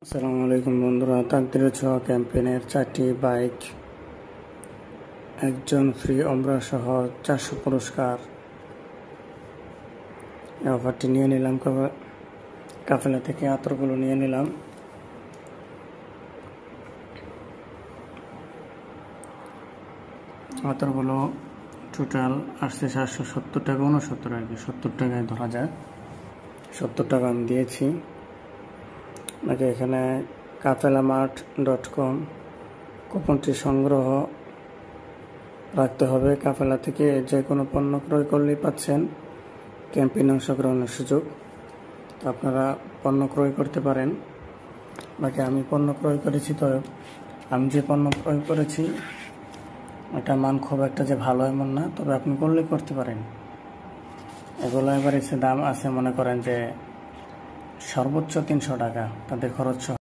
আসসালামু আলাইকুম বন্ধুরা, তাকদীরের ছোঁয়া ক্যাম্পেইনের 4টি বাইক, একজন ফ্রি ওমরা সহ 400 পুরস্কার। এই অফারটি নিয়ে নিলাম, কাফেলা থেকে আতরগুলো নিয়ে নিলাম। আতরগুলো টোটাল আসছে 770 টাকা, 69 আর কি, 70 টাকায় ধরা যায়। 70 টাকা আমি দিয়েছি। আপনাকে এখানে kafelamart.com কুপনটি সংগ্রহ রাখতে হবে। কাফেলা থেকে যে কোনো পণ্য ক্রয় করলেই পাচ্ছেন ক্যাম্পেইনে অংশগ্রহণের সুযোগ। আপনারা পণ্য ক্রয় করতে পারেন। বাকি আমি পণ্য ক্রয় করেছি, তো আমি যে পণ্য ক্রয় করেছি এটা মান খুব একটা যে ভালো এমন না, তবে আপনি করলেই করতে পারেন। এগুলো এবার এসে দাম আছে, মনে করেন যে সর্বোচ্চ 300 টাকা, তাদের খরচ